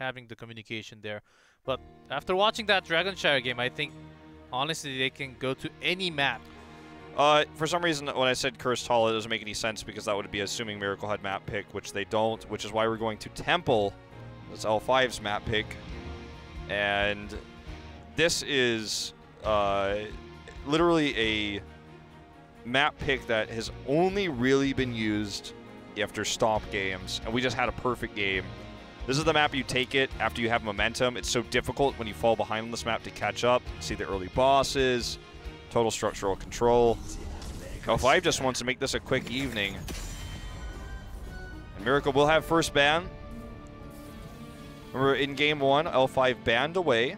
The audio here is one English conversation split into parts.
having the communication there. But after watching that Dragonshire game, I think honestly they can go to any map. For some reason, when I said Cursed Hall, it doesn't make any sense because that would be assuming Miracle had map pick, which they don't, which is why we're going to Temple. That's L5's map pick. And this is literally a map pick that has only really been used after stomp games, and we just had a perfect game. This is the map you take it after you have momentum. It's so difficult when you fall behind on this map to catch up, see the early bosses, total structural control. L5 just wants to make this a quick evening. And Miracle will have first ban. Remember, in game 1, L5 banned away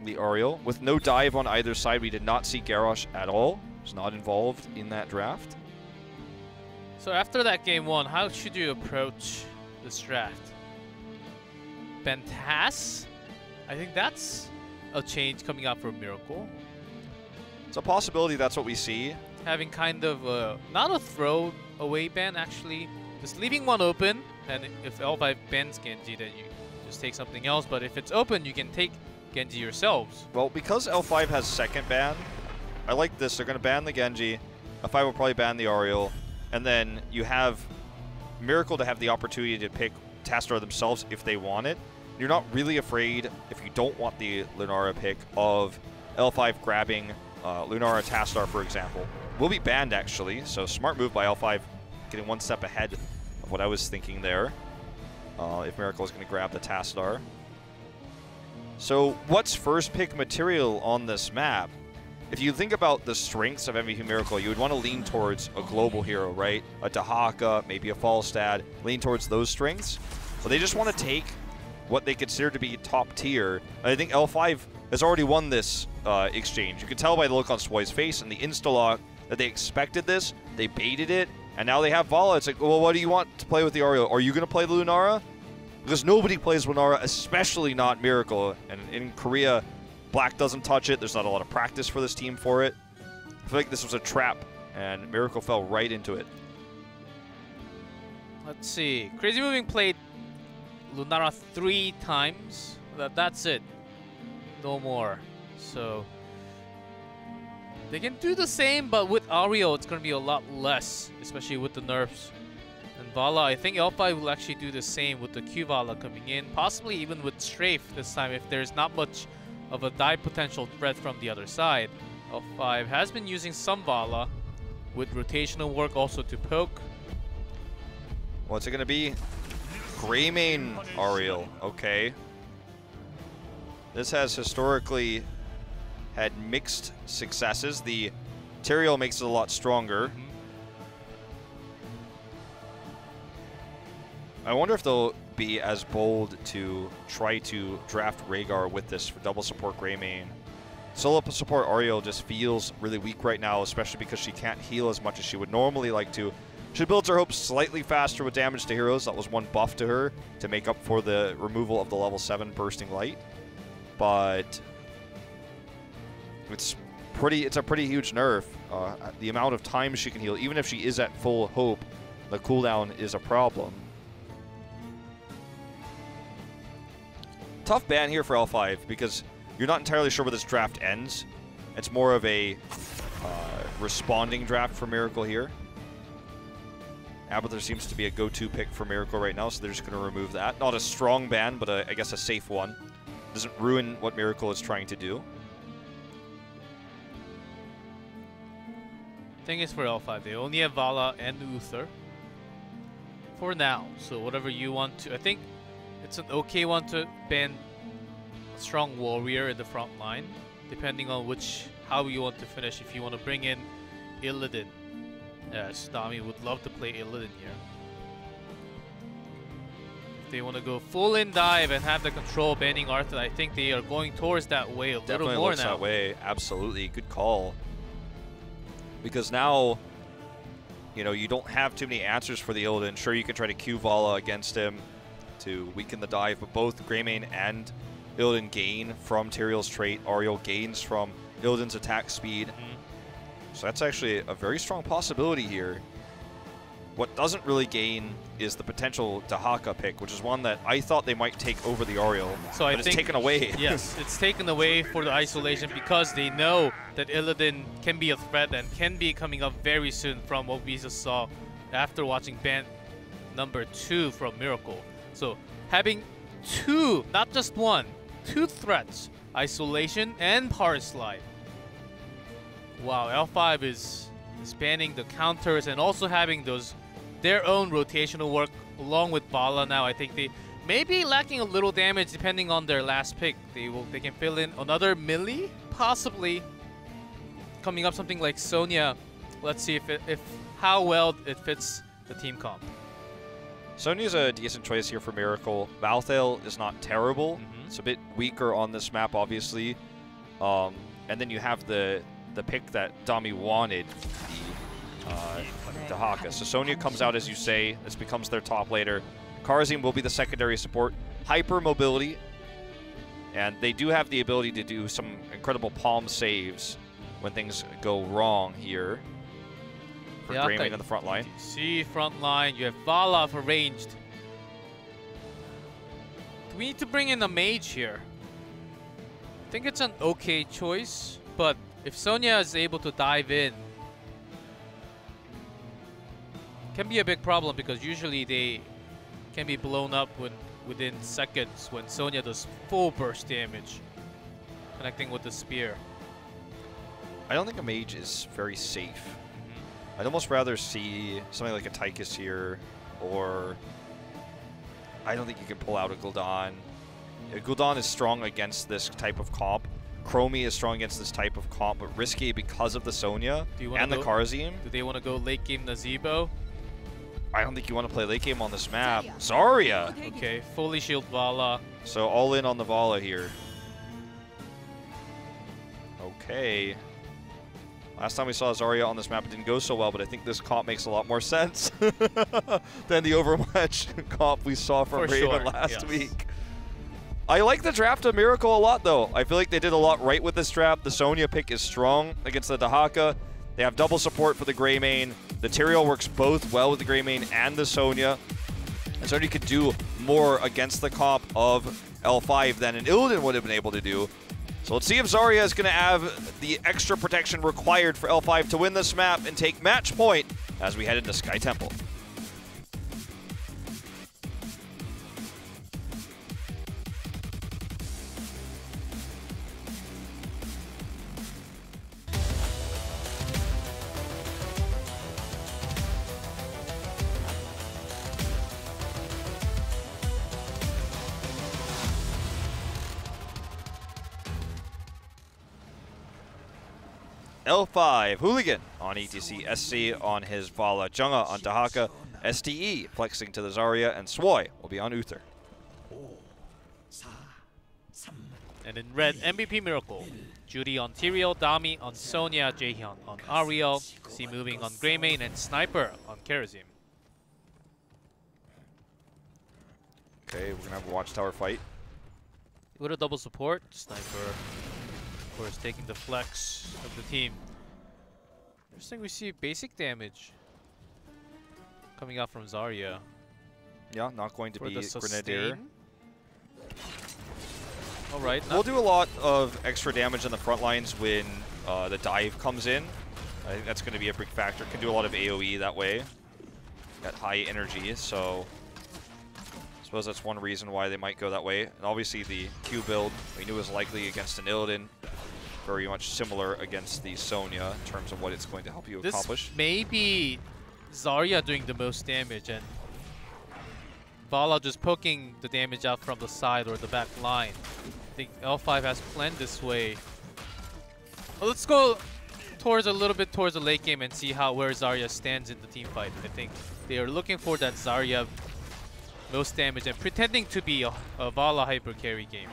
the Ariel. With no dive on either side, we did not see Garrosh at all. He was not involved in that draft. So after that game 1, how should you approach this draft? Bentas? I think that's a change coming out for Miracle. It's a possibility that's what we see. Having kind of not a throw away ban, actually. Just leaving one open, and if L5 bans Genji, then you just take something else. But if it's open, you can take Genji yourselves. Well, because L5 has second ban, I like this. They're going to ban the Genji. L5 will probably ban the Ariel. And then you have Miracle to have the opportunity to pick Tastar themselves if they want it. You're not really afraid, if you don't want the Lunara pick, of L5 grabbing Lunara Tastar, for example. Will be banned, actually, so smart move by L5, getting one step ahead of what I was thinking there, if Miracle is going to grab the Tastar. So what's first pick material on this map? If you think about the strengths of MVP Miracle, you would want to lean towards a global hero, right? A Dahaka, maybe a Falstad, lean towards those strengths. But they just want to take what they consider to be top tier. I think L5 has already won this exchange. You can tell by the look on Swoy's face and the insta-lock that they expected this, they baited it, and now they have Vala. It's like, well, what do you want to play with the Ariel? Are you going to play the Lunara? Because nobody plays Lunara, especially not Miracle. And in Korea, Black doesn't touch it. There's not a lot of practice for this team for it. I feel like this was a trap, and Miracle fell right into it. Let's see. Crazy Moving played Lunara 3 times. That's it. No more. So they can do the same, but with Ariel, it's going to be a lot less, especially with the nerfs. And Vala, I think L5 will actually do the same with the Q Vala coming in, possibly even with Strafe this time if there's not much of a dive potential threat from the other side. L5 has been using some Vala with rotational work also to poke. What's it going to be? Greymane Ariel. Okay. This has historically had mixed successes. The Tyrael makes it a lot stronger. I wonder if they'll be as bold to try to draft Rhaegar with this for double support Greymane. Solo support Ariel just feels really weak right now, especially because she can't heal as much as she would normally like to. She builds her hopes slightly faster with damage to heroes. That was one buff to her to make up for the removal of the level 7 Bursting Light. But it's a pretty huge nerf. The amount of time she can heal, even if she is at full hope, the cooldown is a problem. Tough ban here for L5 because you're not entirely sure where this draft ends. It's more of a responding draft for Miracle here. Abathur seems to be a go-to pick for Miracle right now, so they're just going to remove that. Not a strong ban, but I guess a safe one. Doesn't ruin what Miracle is trying to do. Thing is for L5, they only have Vala and Uther for now. So whatever you want to, I think it's an okay one to ban a strong warrior in the front line, depending on how you want to finish. If you want to bring in Illidan, Nami would love to play Illidan here. If they want to go full in dive and have the control banning Arthur, I think they are going towards that way a little more now. That way, absolutely. Good call. Because now, you know, you don't have too many answers for the Illidan. Sure, you can try to Q Vala against him to weaken the dive, but both Greymane and Illidan gain from Tyrael's trait. Ariel gains from Illidan's attack speed. So that's actually a very strong possibility here. What doesn't really gain is the potential Dahaka pick, which is one that I thought they might take over the Ariel, so but it's taken away. Yes, it's taken away for the isolation because they know that Illidan can be a threat and can be coming up very soon from what we just saw after watching ban number 2 from Miracle. So having 2, not just 1, 2 threats, isolation and power slide. Wow, L5 is banning the counters and also having their own rotational work along with Bala now. I think they may be lacking a little damage depending on their last pick. They can fill in another melee, possibly coming up something like Sonya. Let's see if how well it fits the team comp. Sonya's a decent choice here for Miracle. Malthael is not terrible. It's a bit weaker on this map, obviously. And then you have the pick that Dami wanted, the Dahaka. So Sonya comes out, as you say. This becomes their top laner. Karazim will be the secondary support. Hyper mobility. And they do have the ability to do some incredible palm saves when things go wrong here. For Greymane in the front line. HGC front line. You have Vala for ranged. Do we need to bring in a mage here? I think it's an okay choice, but if Sonya is able to dive in, can be a big problem because usually they can be blown up within seconds when Sonya does full burst damage, connecting with the spear. I don't think a mage is very safe. I'd almost rather see something like a Tychus here, or I don't think you can pull out a Gul'dan. Gul'dan is strong against this type of comp. Chromie is strong against this type of comp, but risky because of the Sonya and the Karazim. Do they want to go late game Nazebo? I don't think you want to play late game on this map. Zarya! Okay, fully shield Vala. So all in on the Vala here. Okay. Last time we saw Zarya on this map, it didn't go so well, but I think this comp makes a lot more sense than the Overwatch comp we saw from Raven last week. I like the draft of Miracle a lot, though. I feel like they did a lot right with this draft. The Sonya pick is strong against the Dahaka. They have double support for the Greymane. The Tyrael works both well with the Greymane and the Sonya. And Sonya could do more against the comp of L5 than an Illidan would have been able to do. So let's see if Zarya is going to have the extra protection required for L5 to win this map and take match point as we head into Sky Temple. L5, Hooligan on ETC, SC on his Vala, Junga on Dahaka, STE flexing to the Zarya, and Swoy will be on Uther. And in red, MVP Miracle. Judy on Tyrael, Dami on Sonya, Jaehyun on Ariel, C moving on Greymane, and Sniper on Karazim. Okay, we're going to have a Watchtower fight. With a double support, Sniper, of course, taking the flex of the team. Interesting, we see basic damage coming out from Zarya. Yeah, not going to be Grenadier. Alright. We'll do a lot of extra damage on the front lines when the dive comes in. I think that's going to be a big factor. Can do a lot of AoE that way. Got high energy, so I suppose that's one reason why they might go that way. And obviously the Q build we knew was likely against an Illidan. Very much similar against the Sonya in terms of what it's going to help you accomplish. This may be Zarya doing the most damage and Vala just poking the damage out from the side or the back line. I think L5 has planned this way. Well, let's go towards a little bit towards the late game and see where Zarya stands in the team fight. I think they are looking for that Zarya most damage and pretending to be a Vala hyper carry game.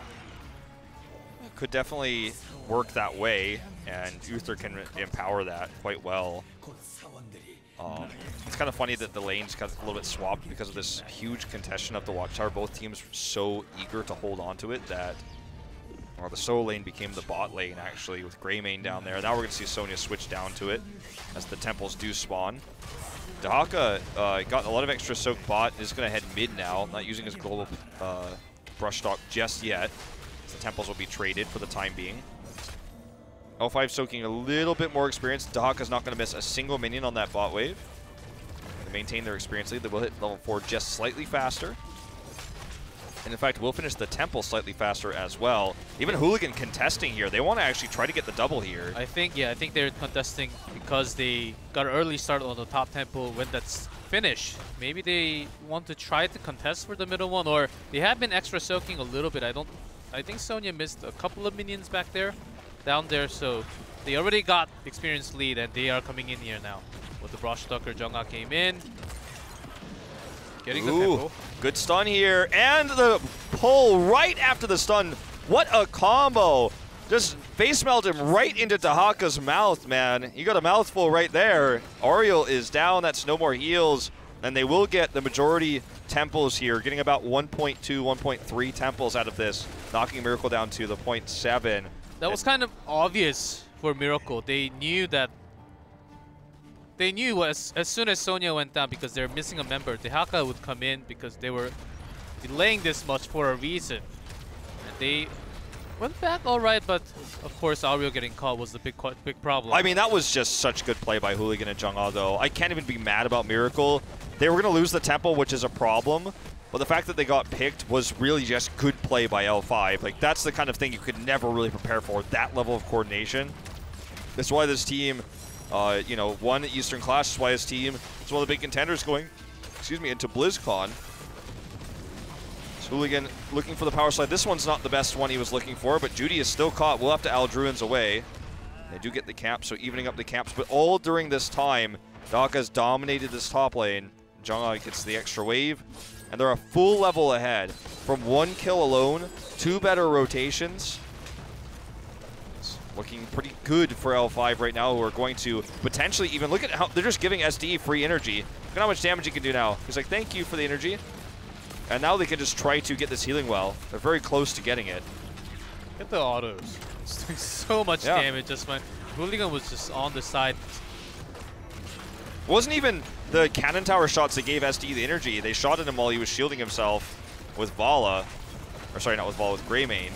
Could definitely work that way, and Uther can empower that quite well. It's kind of funny that the lanes got a little bit swapped because of this huge contention of the Watchtower. Both teams were so eager to hold on to it that the solo lane became the bot lane, actually, with Greymane down there. Now we're going to see Sonya switch down to it as the temples do spawn. Dahaka got a lot of extra soak bot, is going to head mid now, not using his global brush stock just yet. The temples will be traded for the time being. L5 soaking a little bit more experience. Dahaka's not going to miss a single minion on that bot wave. They maintain their experience lead. They will hit level 4 just slightly faster. And in fact, we'll finish the temple slightly faster as well. Even Hooligan contesting here. They want to actually try to get the double here. I think they're contesting because they got an early start on the top temple when that's finished. Maybe they want to try to contest for the middle one, or they have been extra soaking a little bit. I think Sonya missed a couple of minions back there, down there, so they already got experience lead and they are coming in here now. With the Brush Stalker, Jungha came in. Getting the tempo. Good stun here, and the pull right after the stun. What a combo! Just face melt him right into Dahaka's mouth, man. You got a mouthful right there. Ariel is down, that's no more heals, and they will get the majority temples here, getting about 1.2, 1.3 temples out of this, knocking Miracle down to the 0.7. That was kind of obvious for Miracle. They knew that. They knew as soon as Sonya went down, because they're missing a member, Dahaka would come in because they were delaying this much for a reason. And they went back all right, but of course Ariel getting caught was the big problem. I mean, that was just such good play by Hooligan and Jungha, though. I can't even be mad about Miracle. They were going to lose the temple, which is a problem. But the fact that they got picked was really just good play by L5. Like, that's the kind of thing you could never really prepare for, that level of coordination. That's why this team, you know, won Eastern Clash. That's why his team is one of the big contenders going, into BlizzCon. So Hooligan looking for the power slide. This one's not the best one he was looking for, but Judy is still caught. We'll have to Aldruin's away. They do get the camp, so evening up the camps. But all during this time, Dahaka's dominated this top lane. Jungha gets the extra wave, and they're a full level ahead. From 1 kill alone, 2 better rotations. It's looking pretty good for L5 right now, who are going to potentially even look at how they're just giving SD free energy. Look at how much damage he can do now. He's like, thank you for the energy. And now they can just try to get this healing well. They're very close to getting it. Get the autos. It's doing so much damage just when Hooligan was just on the side. It wasn't even the cannon tower shots that gave SD the energy. They shot at him while he was shielding himself with Vala. Or sorry, not with Vala, with Greymane.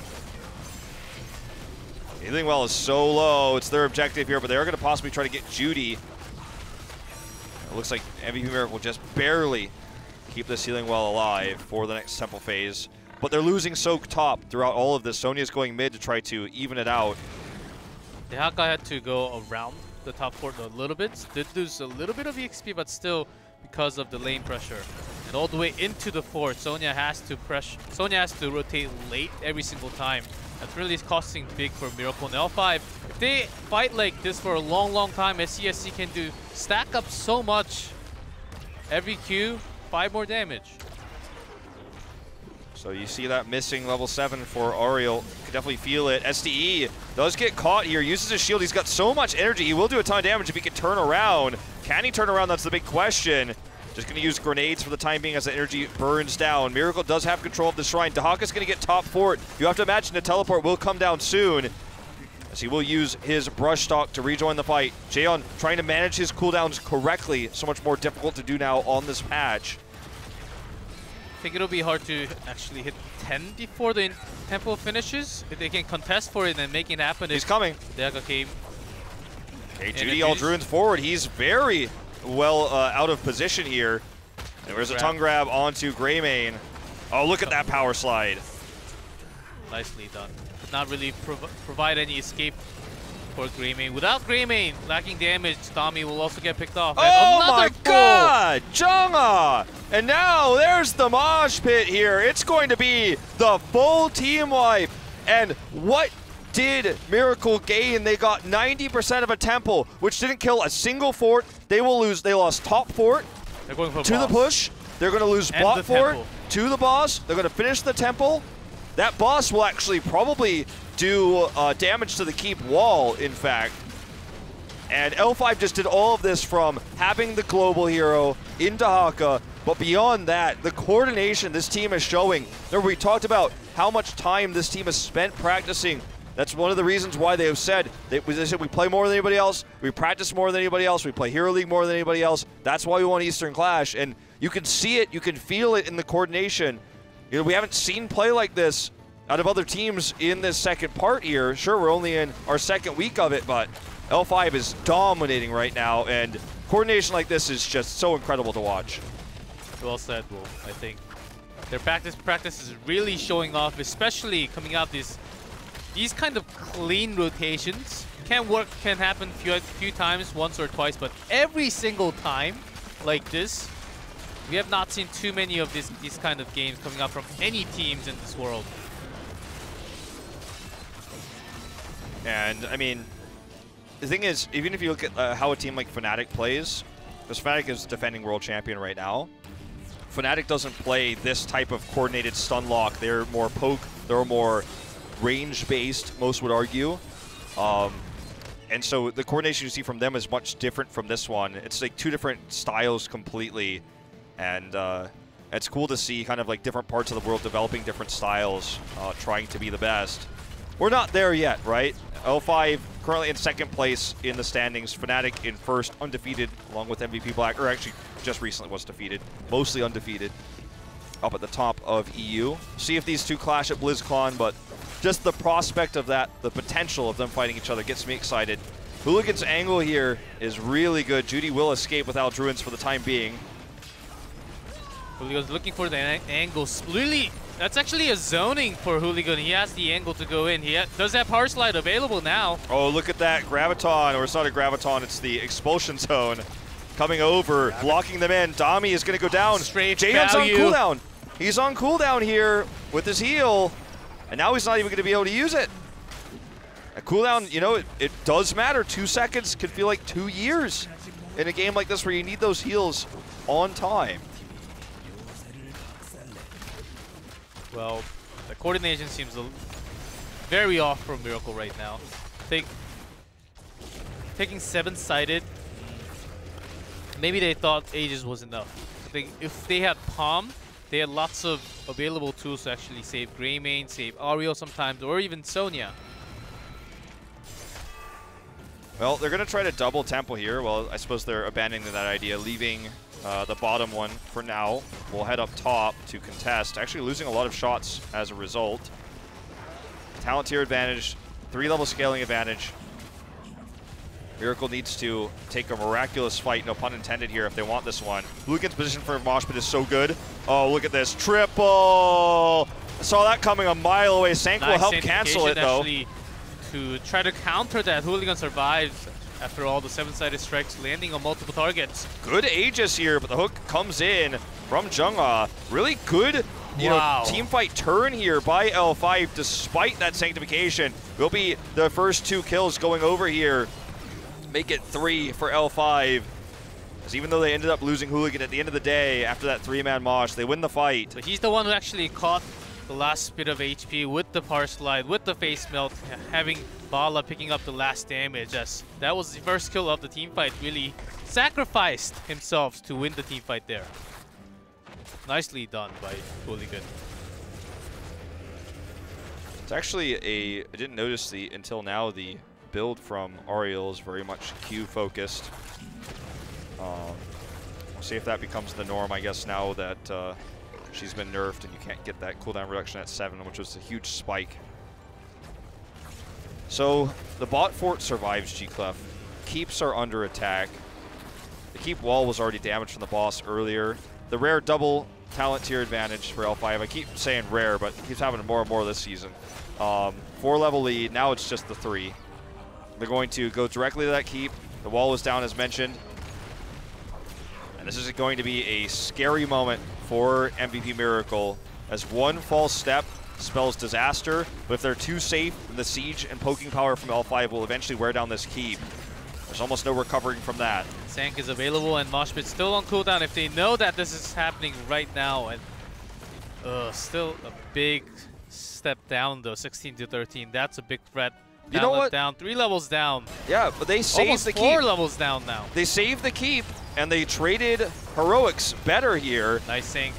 Healing well is so low. It's their objective here, but they are going to possibly try to get Judy. It looks like MVP Miracle just barely keep this healing well alive for the next temple phase. But they're losing Soak top throughout all of this. Sonya's going mid to try to even it out. Dahaka had to go around the top fort a little bit. Did lose a little bit of EXP, but still because of the lane pressure. And all the way into the fort, Sonya has to rotate late every single time. That's really costing big for Miracle and L5. If they fight like this for a long time, SCSC can stack up so much. Every Q, 5 more damage. So you see that missing level 7 for Ariel. You can definitely feel it. SDE does get caught here, uses his shield. He's got so much energy. He will do a ton of damage if he can turn around. Can he turn around? That's the big question. Just going to use grenades for the time being as the energy burns down. Miracle does have control of the shrine. Dahaka's going to get top fort. You have to imagine the teleport will come down soon, as he will use his brush stock to rejoin the fight. Jaeon trying to manage his cooldowns correctly. So much more difficult to do now on this patch. I think it'll be hard to actually hit 10 before the temple finishes. If they can contest for it and make it happen. He's coming. Dahaka came. Okay, Judy Aldruin's forward. He's very well out of position here. And there's a tongue grab onto Greymane. Oh, look at that power slide. Nicely done. Did not really provide any escape for Greymane. Without Greymane lacking damage, Tommy will also get picked off. Oh my god! Jungha! And now there's the mosh pit here. It's going to be the full team wipe. And what did Miracle gain? They got 90% of a temple, which didn't kill a single fort. They will lose. They lost top fort They're going for to the push. They're going to lose and bot fort to the boss. They're going to finish the temple. That boss will actually probably do damage to the keep wall, in fact. And L5 just did all of this from having the global hero in Dahaka, but beyond that, the coordination this team is showing. Remember, we talked about how much time this team has spent practicing That's one of the reasons why they have said, they said we play more than anybody else, we practice more than anybody else, we play Hero League more than anybody else. That's why we want Eastern Clash. And you can see it, you can feel it in the coordination. You know, we haven't seen play like this out of other teams in this second part here. Sure, we're only in our second week of it, but L5 is dominating right now, and coordination like this is just so incredible to watch. Well said, Wolf. I think their practice is really showing off, especially coming out these kind of clean rotations. Can happen few times, once or twice, but every single time like this, we have not seen too many of these kind of games coming out from any teams in this world. And I mean, the thing is, even if you look at how a team like Fnatic plays, because Fnatic is defending world champion right now, Fnatic doesn't play this type of coordinated stun lock. They're more poke, they're more range-based, most would argue. And so the coordination you see from them is much different from this one. It's like two different styles completely. And it's cool to see kind of like different parts of the world developing different styles, trying to be the best. We're not there yet, right? L5 currently in second place in the standings. Fnatic in first, undefeated, along with MVP Black, or actually just recently was defeated, mostly undefeated, up at the top of EU. See if these two clash at BlizzCon, but just the prospect of that, the potential of them fighting each other gets me excited. Hooligan's angle here is really good. Judy will escape without Druins for the time being. Hooligan's looking for the angle. Really, that's actually a zoning for Hooligan. He has the angle to go in. He does have Power Slide available now. Oh, look at that Graviton, or it's not a Graviton, it's the Expulsion Zone coming over, blocking them in. Dami is going to go down. Jaehyun's on cooldown. He's on cooldown here with his heal, and now he's not even going to be able to use it. A cooldown, you know, it does matter. 2 seconds could feel like 2 years in a game like this where you need those heals on time. Well, the coordination seems very off from Miracle right now. I think taking 7-sided, maybe they thought Aegis was enough. I think if they had Palm, they had lots of available tools to actually save Greymane, save Ariel sometimes, or even Sonya. Well, they're going to try to double Temple here. Well, I suppose they're abandoning that idea, leaving the bottom one for now. We'll head up top to contest. Actually losing a lot of shots as a result. Talent tier advantage, 3-level scaling advantage. Miracle needs to take a miraculous fight, no pun intended here, if they want this one. Hooligan's position for Mosh Pit is so good. Oh, look at this. Triple! I saw that coming a mile away. Sank will help cancel it, though. To try to counter that, Hooligan survives after all the 7-sided strikes, landing on multiple targets. Good Aegis here, but the hook comes in from Jungha. Really good team fight turn here by L5, despite that sanctification. Will be the first 2 kills going over here. Make it 3 for L5. Because even though they ended up losing Hooligan at the end of the day, after that 3-man mosh, they win the fight. But he's the one who actually caught the last bit of HP with the Power Slide, with the face melt, having Bala picking up the last damage. As that was the first kill of the team fight, really sacrificed himself to win the team fight there. Nicely done by Hooligan. It's actually I didn't notice until now, the build from Ariel is very much Q focused. We'll see if that becomes the norm, I guess, now that she's been nerfed and you can't get that cooldown reduction at 7, which was a huge spike. So the bot fort survives G-Clef. Keeps are under attack. The keep wall was already damaged from the boss earlier. The rare double talent tier advantage for L5. I keep saying rare, but it keeps happening more and more this season. 4-level lead, now it's just the 3. They're going to go directly to that keep. The wall is down as mentioned. And this is going to be a scary moment for MVP Miracle, as one false step spells disaster, but if they're too safe, the siege and poking power from L5 will eventually wear down this keep. There's almost no recovering from that. Sank is available and Mosh Pit's still on cooldown if they know that this is happening right now. And still a big step down though, 16 to 13. That's a big threat. You know what? Down, 3 levels down. Yeah, but they saved the keep. 4 levels down now. They saved the keep, and they traded heroics better here. Nice Sank.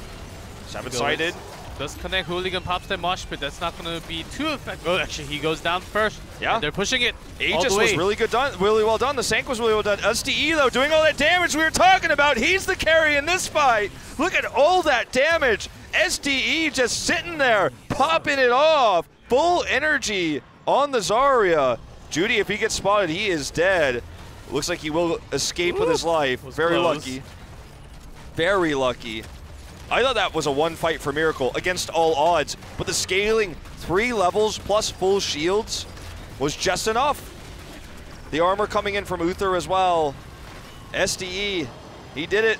7-sided. does connect. Hooligan pops that mosh pit. That's not going to be too effective. Oh, actually, he goes down first. Yeah. And they're pushing it. Aegis was really well done. The Sank was really well done. SDE, though, doing all that damage we were talking about. He's the carry in this fight. Look at all that damage. SDE just sitting there, popping it off. Full energy on the Zarya. Judy, if he gets spotted, he is dead. Looks like he will escape with his life. Very lucky. Very lucky. I thought that was a one fight for Miracle against all odds, but the scaling 3 levels plus full shields was just enough. The armor coming in from Uther as well. SDE, he did it.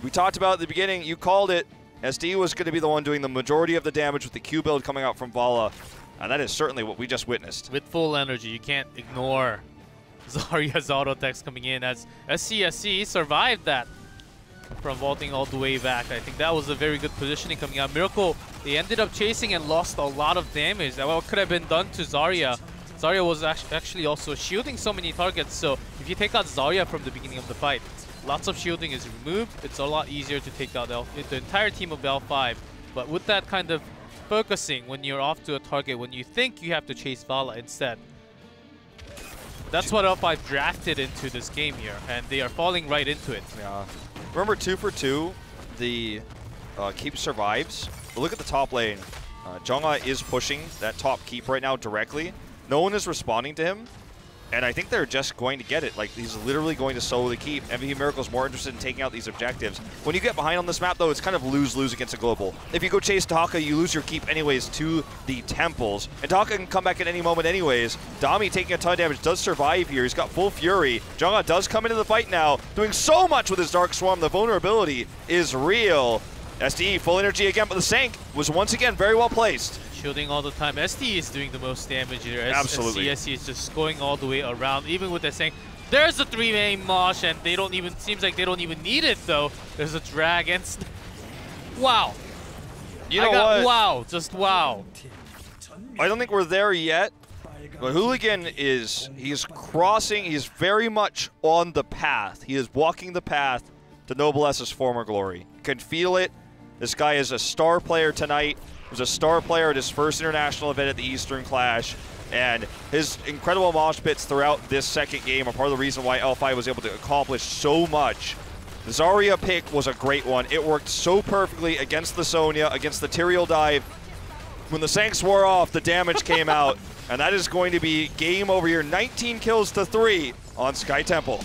We talked about at the beginning, you called it. SDE was going to be the one doing the majority of the damage with the Q build coming out from Vala, and that is certainly what we just witnessed. With full energy, you can't ignore Zarya's auto attacks coming in, as SCSC survived that from vaulting all the way back. I think that was a very good positioning coming out. Miracle, they ended up chasing and lost a lot of damage. What could have been done to Zarya? Zarya was actually also shielding so many targets, so if you take out Zarya from the beginning of the fight, lots of shielding is removed. It's a lot easier to take out the entire team of L5. But with that kind of focusing when you're off to a target, when you think you have to chase Vala instead, that's what L5 drafted into this game here, and they are falling right into it. Yeah. Remember 2 for 2, the keep survives. But look at the top lane. Jongha is pushing that top keep right now directly. No one is responding to him, and I think they're just going to get it. Like, he's literally going to solo the keep. MVP Miracle's more interested in taking out these objectives. When you get behind on this map, though, it's kind of lose-lose against a global. If you go chase Taka, you lose your keep anyways to the temples, and Taka can come back at any moment anyways. Dami taking a ton of damage, does survive here. He's got full fury. Jongha does come into the fight now, doing so much with his Dark Swarm. The vulnerability is real. SDE full energy again, but the Sank was once again very well placed. Shielding all the time. SD is doing the most damage here. Absolutely. CSC is just going all the way around, even with the Sank. There's a 3-main mosh, and they don't even, seems like they don't even need it though. There's a drag and wow. You know what? Wow, just wow. I don't think we're there yet, but Hooligan he's crossing, he's very much on the path. He is walking the path to Noblesse's former glory. You can feel it. This guy is a star player tonight. He was a star player at his first international event at the Eastern Clash, and his incredible mosh pits throughout this second game are part of the reason why L5 was able to accomplish so much. The Zarya pick was a great one. It worked so perfectly against the Sonya, against the Tyrael dive. When the Sanks wore off, the damage came out, and that is going to be game over here. 19 kills to 3 on Sky Temple.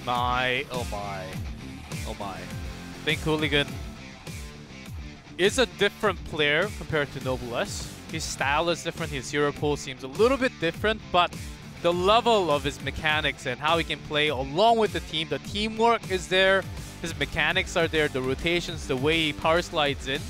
Oh my. I think Hooligan is a different player compared to Noblesse. His style is different, his hero pool seems a little bit different, but the level of his mechanics and how he can play along with the team, the teamwork is there, his mechanics are there, the rotations, the way he power slides in,